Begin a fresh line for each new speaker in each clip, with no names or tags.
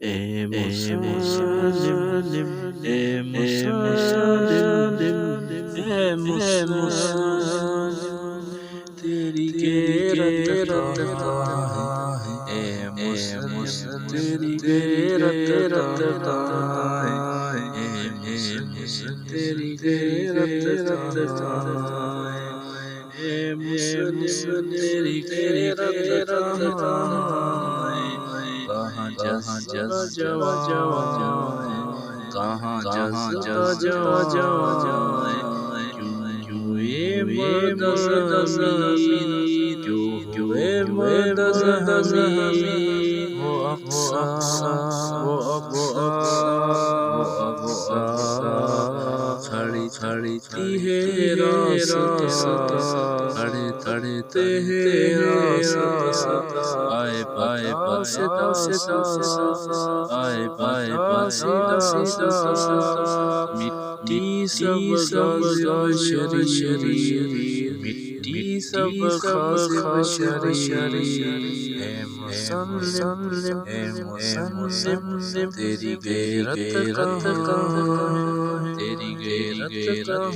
اے مسلم، اے مسلم، اے مسلم، تیری غیرت کہاں ہے؟ اے مسلم، تیری غیرت کہاں ہے؟ اے مسلم، تیری غیرت کہاں ہے؟ اے مسلم، تیری غیرت کہاں ہے؟ کہاں جذبہ جوان ہے؟ کہاں جذبہ جوان ہے؟ کیوں ہوئے مرد زمین، کیوں ہوئے مرد زمین؟ وہ اقصی، وہ اقصی، وہ اقصی کھڑی کھڑی ہے راستہ، کھڑے کھڑے ہیں راستہ، آئے بتا سیدھا آئے بتا سیدھا مٹی سب غاز بشری، مٹی سب غاز بشری، اے مسلم، اے مسلم، تیری غیرت کہاں ہے؟ تیری غیرت کہاں ہے؟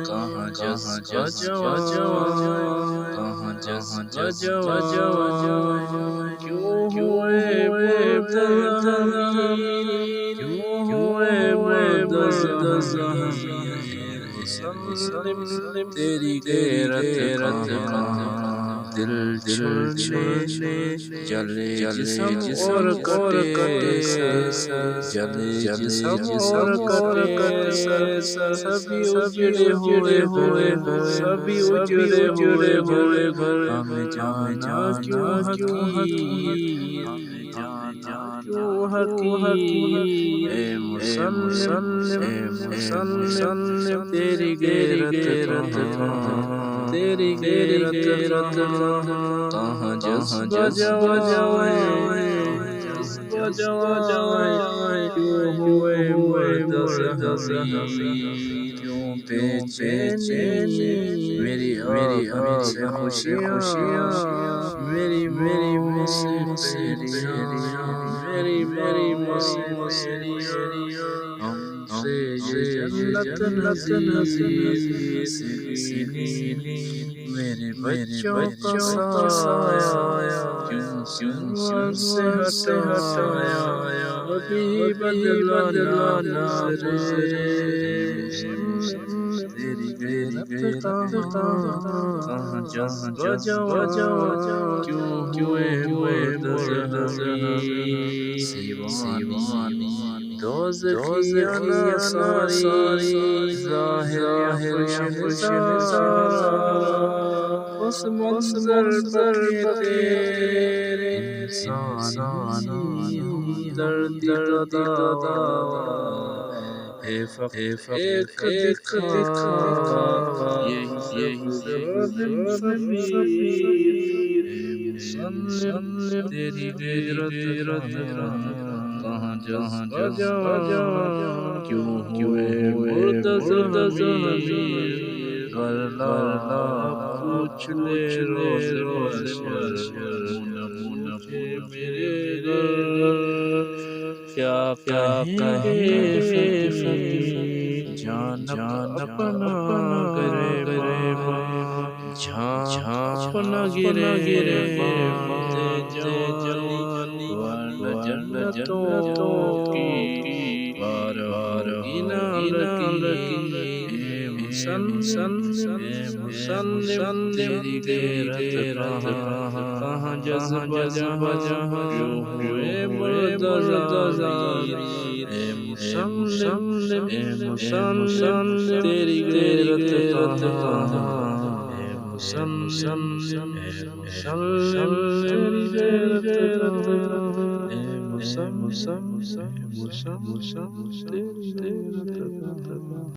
کہاں جذبہ جوان، کہاں جذبہ جوان؟ کیوں ہوئے مرد زمین، کیوں ہوئے مرد زمین؟ اے مسلم، تیری غیرت کہاں؟ دل چھوڑنے جلے جسم اور کٹے سر، جلے جسم اور کٹے سر، سبھی اجڑے ہوئے گھر، سبھی اجڑے ہوئے گھر، ہمیں جانا کیوں حقیر، ہمیں جانا کیوں حقیر؟ اے مسلم، اے مسلم، تیری غیرت کہاں؟ تیری غیرت کہاں؟ کہاں جذبہ جوان، جذبہ جوان؟ کیوں ہوئے مرد زمین، کیوں بےچینی میری آنکھ سے خوشیاں، میری ماں سے پیریاں، میری ماں سے پیریاں، ہم سے یہ جنت نصیب نینی، میرے بچوں کا سایہ کیوں سر سے ہٹایا؟ ابھی بدلا نظرے، اے مسلم، تیری غیرت کہاں؟ کہاں جذبہ جوان؟ کیوں ہوئے مرد زمین؟ سیوانی دوزخیانہ ساری، ظاہر یا حشر سارا، اس منظر بکے تیرے انسانی ہمدردی کا دعویٰ، اے فقر ایک دکھا، یہی سبز صفیر، اے مسلم، تیری غیرت کہاں؟ کہاں جذبہ جوان؟ کیوں ہوئے مرد زمین؟ ورنہ پوچھ لے روز محشر، پوچھے میرے گھر، کیا کہیں گے فقیر؟ جان اپنا گرے ماں، جھانپ نہ گرے ماں جوانی، ورنہ جنتوں کی بار ہوگی نہ لگی۔ اے مسلم، اے مسلم، تیری غیرت کہاں؟ کہاں جذبہ جہاں؟ کیوں ہوئے مرد زمین؟ اے مسلم، اے مسلم، تیری غیرت کہاں؟ اے مسلم، اے مسلم، تیری غیرت کہاں؟ اے مسلم، اے مسلم، تیری غیرت کہاں؟